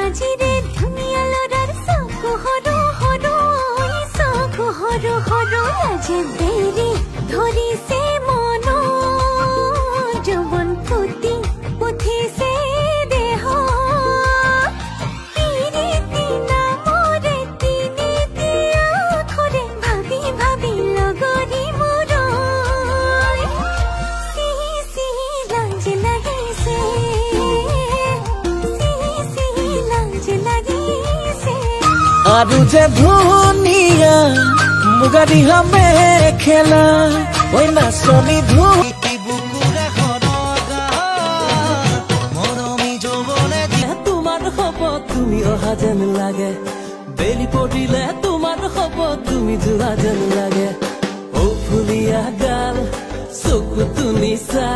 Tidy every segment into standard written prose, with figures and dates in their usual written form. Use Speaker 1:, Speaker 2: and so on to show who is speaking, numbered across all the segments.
Speaker 1: আজিৰে ধুনীয়া লৰাৰ চকু সৰু সৰু চকু সৰু সৰু লাজে বেৰি ধৰিছে মন যৌৱন ফুটি উঠিছে দেহ পিৰিতি নামৰে তিনিটি আখৰে ভাবি ভাবি লগৰী মোৰ চিহি লাজ লাগিছে
Speaker 2: আৰু যে ধুনীয়া মুগা দিহা মেখেলা ঐ নাচনী ধুতি বুকুৰে সৰগা মৰমী যৌৱনে তোমাৰ হ'ব তুমি অহা যেন লাগে বেলি পৰিলে তোমাৰ হ'ব তুমি যোৱা যেন লাগে ও ফুলিয়া গাল চকুটো নিচা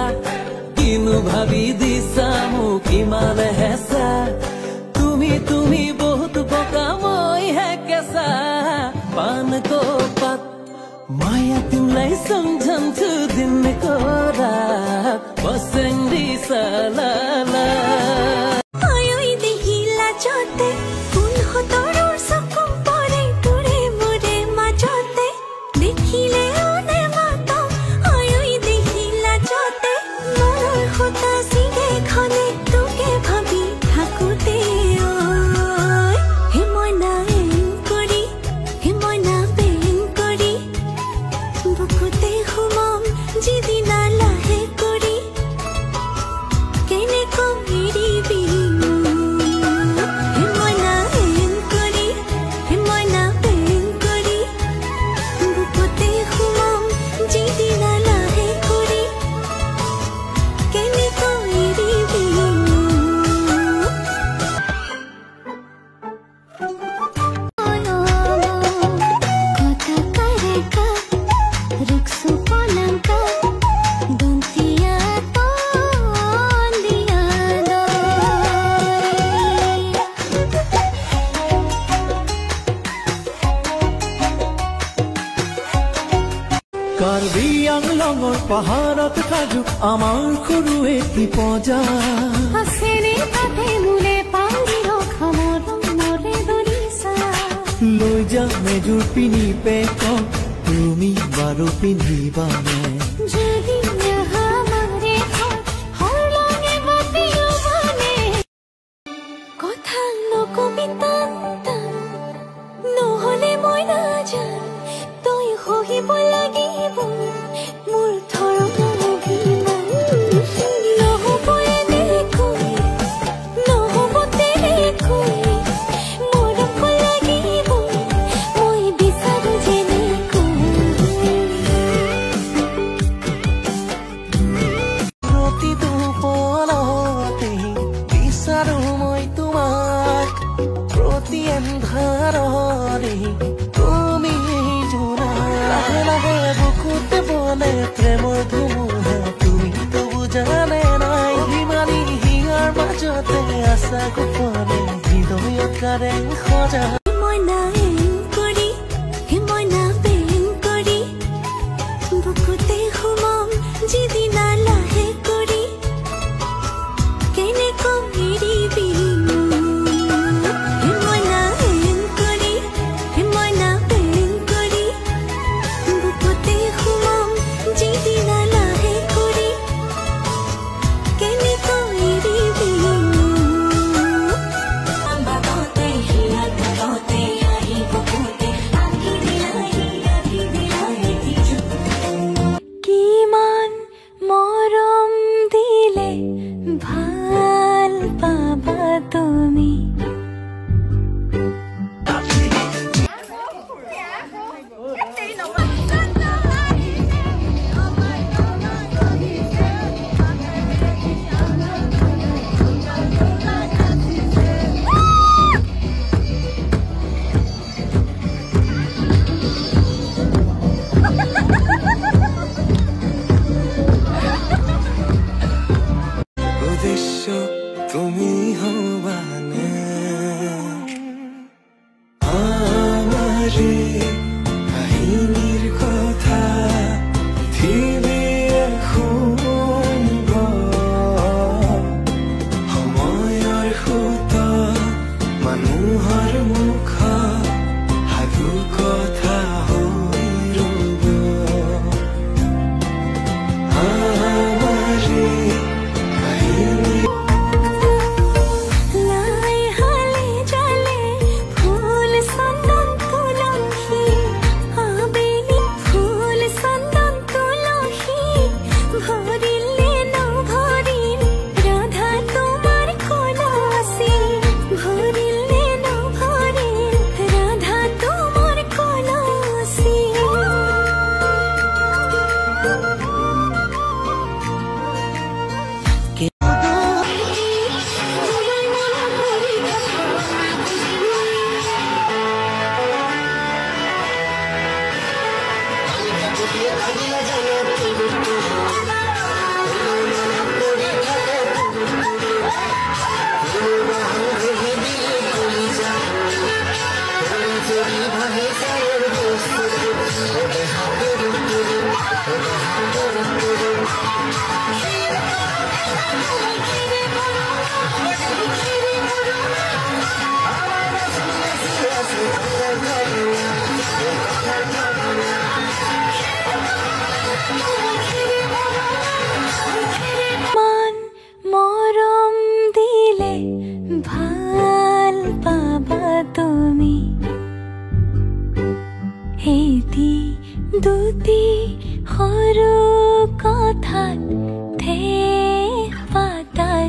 Speaker 2: কিনো ভাবি দিছা মোক ইমানে হেঁচা তুমি তুমি বহুত বকা মই হে কেঁচা पान को पत माया तिमलाई सम्झन्छु दिनको रात बसेंडी सलाला
Speaker 1: आयोदेखि लाजते कुन हो तोर सकुम परे टुरे मुरे माझते देखिले आने माता आयोदेखि लाजते मोर होता सिगे खने तुके भाबी थाकुते हे मना বুকুতে হুমাম যিদিনা লাহে কৰি কেনে কম এৰিবি মনা হেন কৰি মনা পেন কৰি বুকুতে হুমাম যিদিনা লাহে কৰি কেনে কম এৰিবি
Speaker 2: কাৰ্বি আংলঙৰ পাহাৰত সাজু আমাৰ সৰু এটি পজা
Speaker 1: আছেনে তাতে মোলে পাৰি ৰখা মৰমৰে দৰিছা
Speaker 2: লৈ যাম এযোৰ পিনি পেক তুমি বাৰু পিন্ধিবানে
Speaker 1: যদি আমাৰে হৰলঙে বাপিও মানে কথা নকবি টান টান নহ'লে মই নাজান তই সহিব লাগিব মোৰ ধৰণ অভিমান নহ'ব এনেকৈ নহ'ব তেনেকৈ মৰম লাগিব মই বিচাৰো যেনেকৈ
Speaker 2: প্ৰতিটো পলতে বিচাৰো মই তোমাক প্ৰতি এন্ধাৰৰে তুমি জোৰা লাহে লাহে বুকুতে বলে প্ৰেমৰ ধুমুহা তুমি তো বুজানে নাই হিমানী হিঙাৰ মাজতে আশা গোপনে হৃদয়ত কাৰেং সজা
Speaker 1: মনা হেন কৰি মনা পেন কৰি বুকুতে হুমাম যিদিনা লাহে কৰি কেনে কম এৰিবি মনা হেন কৰি মনা পেন কৰি বুকুতে হুমাম যিদিনা লাহে কৰি কেনে কম এৰিবি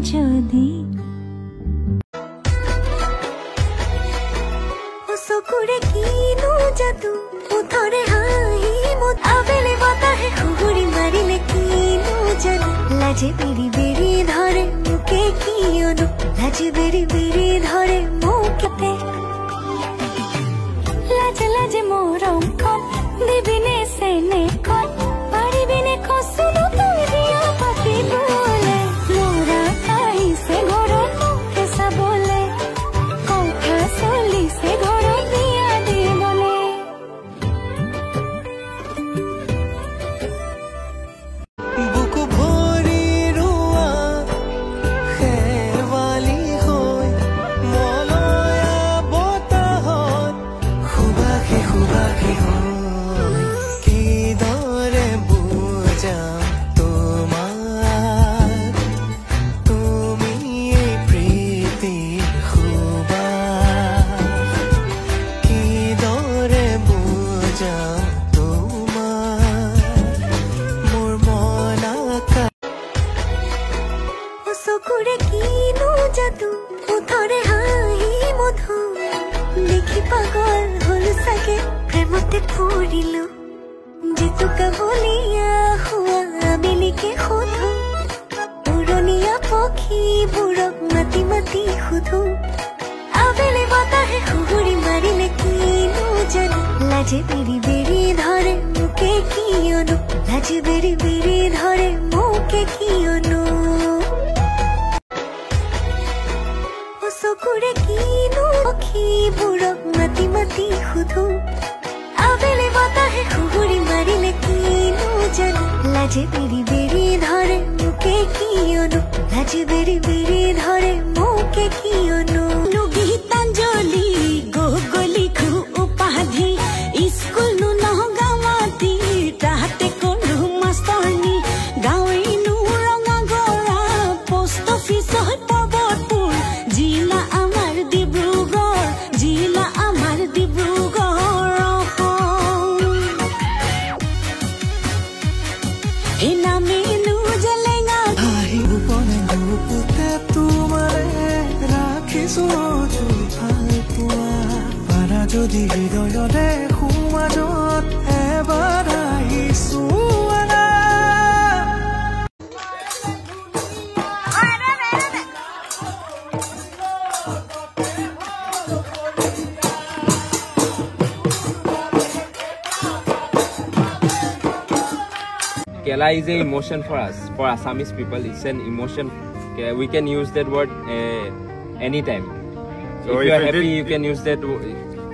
Speaker 1: যদি চকুৰে কিনো যাদু মুঠৰে হাঁহি মুঠ আবেলি বতাহে খুগুৰি মাৰিলে কিনো জানো লাজে বেৰি বেৰি ধৰে মোকে কিয়নো লাজে বেৰি বেৰি ধৰে মোকে লাজে লাজে মৰমখন দিবিনে চেনেখন পাৰিবিনে কচুনো তই দিয়া পাতিবলে ল'ৰা আহিছে ঘৰত মোকে চাবলে কথা চলিছে ঘৰত বিয়া দিবলে
Speaker 2: বুকু ভৰি ৰোৱা শেৱালি হৈ মলয়া বতাহত সুবাসী সুবাসী হৈ কিদৰে বুজাম তোমাক তুমি এই প্ৰীতিৰ সুবাস কিদৰে বুজাম তোমাক মোৰ মন আকাশ
Speaker 1: চকুৰে কিনো যাদু মুঠৰে হাঁহি মধু দেখি পাগল হলো চাগে প্ৰেমতে পৰিলো জেতুকা বলিয়া হোৱা আবেলিকে সোধো উৰণীয়া পক্ষীবোৰক মাতি মাতি সোধো আবেলি বতাহে খুগুৰি মাৰিলে কিনো জানো লাজে বেৰি বেৰি ধৰে মোকে কিয়নো লাজে বেৰি বেৰি ধৰে মোকে কিয়নো চকুৰে কিনো পক্ষীবোৰক মাতি মাতি সোধো আবেলি বতাহে খুগুৰি মাৰিলে কিনো জানো লাজে বেৰি বেৰি ধৰে মোকে কিয়নো লাজে বেৰি বেৰি ধৰে মোকে কিয়নো গীতাঞ্জলি গগলি খু উপাধি স্কুল নো নগাঁৱতী তাহাতে কৰো মাষ্টৰনি গাঁৱইনো ৰঙা গৰা পোষ্ট অফিচ পৰ্বতপুৰ জিলা আমাৰ ডিব্ৰুগড় জিলা আমাৰ ডিব্ৰুগড় এই নামেনো জেলেঙা
Speaker 2: আহিব পনে গুপুতে তোমাৰে ৰাখিছো ভাল পোৱা পাৰা যদি হৃদয়তে সোমাজত এবাৰ আহিছো
Speaker 3: Kela is an emotion for us, for Assamese people. It's an emotion. We can use that word anytime. So if you are happy, you can use that.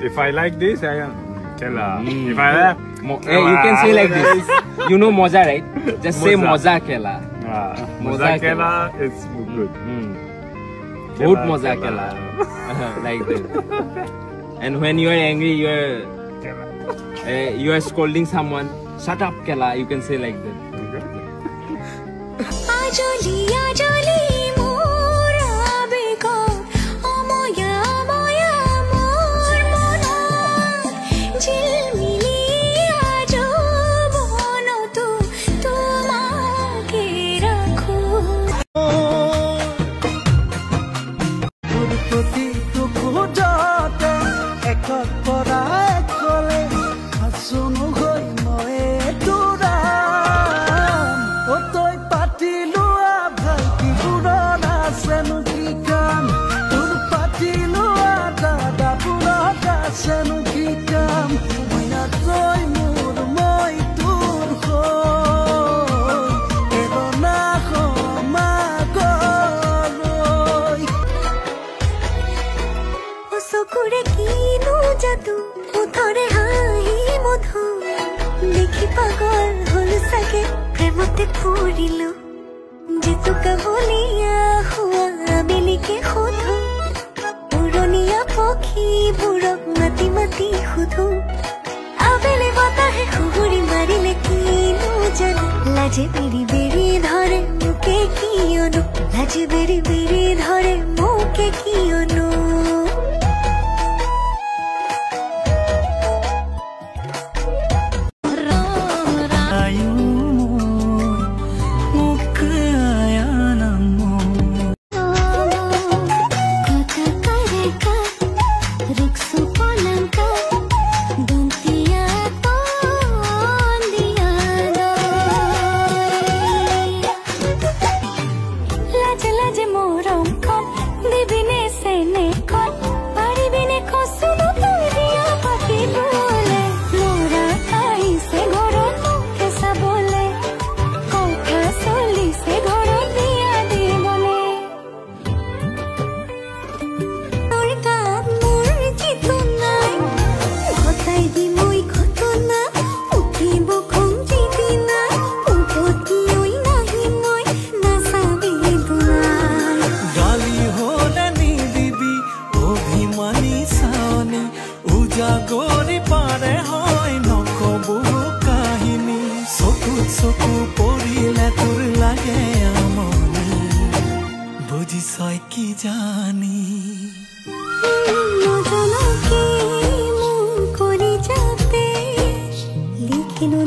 Speaker 4: If I like this, I am Kela. If I like,
Speaker 3: You can say like this. You know Moza, right? Just say Moza Kela.
Speaker 4: Moza Kela, it's good.
Speaker 3: Good Moza Kela. Like that. And when you are angry, you are scolding someone. Shut up, Kela. You can say like that.
Speaker 1: আজলি আজলি মোর আবেগ অময়া অময়া মোর মন ঝিলমিলি আজ বনত তোমাকে রাখো
Speaker 2: তোৰ প্ৰতিটো খোজতে একত পৰা একলে আচনো হৈ মই তোৰাম তই পাতি লোৱা ভালকি বুঢ়ত আছেনো কি কাম তোৰ পাতি লোৱা দাদা বুঢ়ত আছেনো কি কাম মইনা তই মোৰ মই তোৰ হৈ এদনা সমাগলৈ
Speaker 1: চকুৰে কিনো যাদু মুঠৰে হাঁহি মধু দেখি পাগল হলো চাগে প্ৰেমতে পৰিলো জেতুকা বলিয়া হোৱা আবেলিকে সোধো উৰণীয়া পক্ষীবোৰক মাতি মাতি সোধো আবেলি বতাহে খুগুৰি মাৰিলে কিনো জানো লাজে বেৰি বেৰি ধৰে মোকে কিয়নো লাজে বেৰি বেৰি ধৰে মোকে কিয়নো পাৰিবিনে চেনে কল পাৰিবিনে কচুনো তুই দিয়া পাতিবলে ল'ৰা আহিছে ঘৰত মুখে চাবলে কথা চলিছে ঘৰত বিয়া দিবলে তোৰ গাত মোৰ যিটো নাই ঘটাই দি মই ঘটনা উঠিব খং যিদিনা উভতি ঐ নাহি মই নাচাবি দুনাই
Speaker 2: গালি হলে নিদিবি অভিমানী চাৱনি উজাগৰি পাৰে হয় নকব কাহিনী চকুত চকু পৰিলে তোৰ লাগে আমনি বুজিছই কি জানি
Speaker 1: নজনা কি মোৰ কৰি যাতে লিখিলো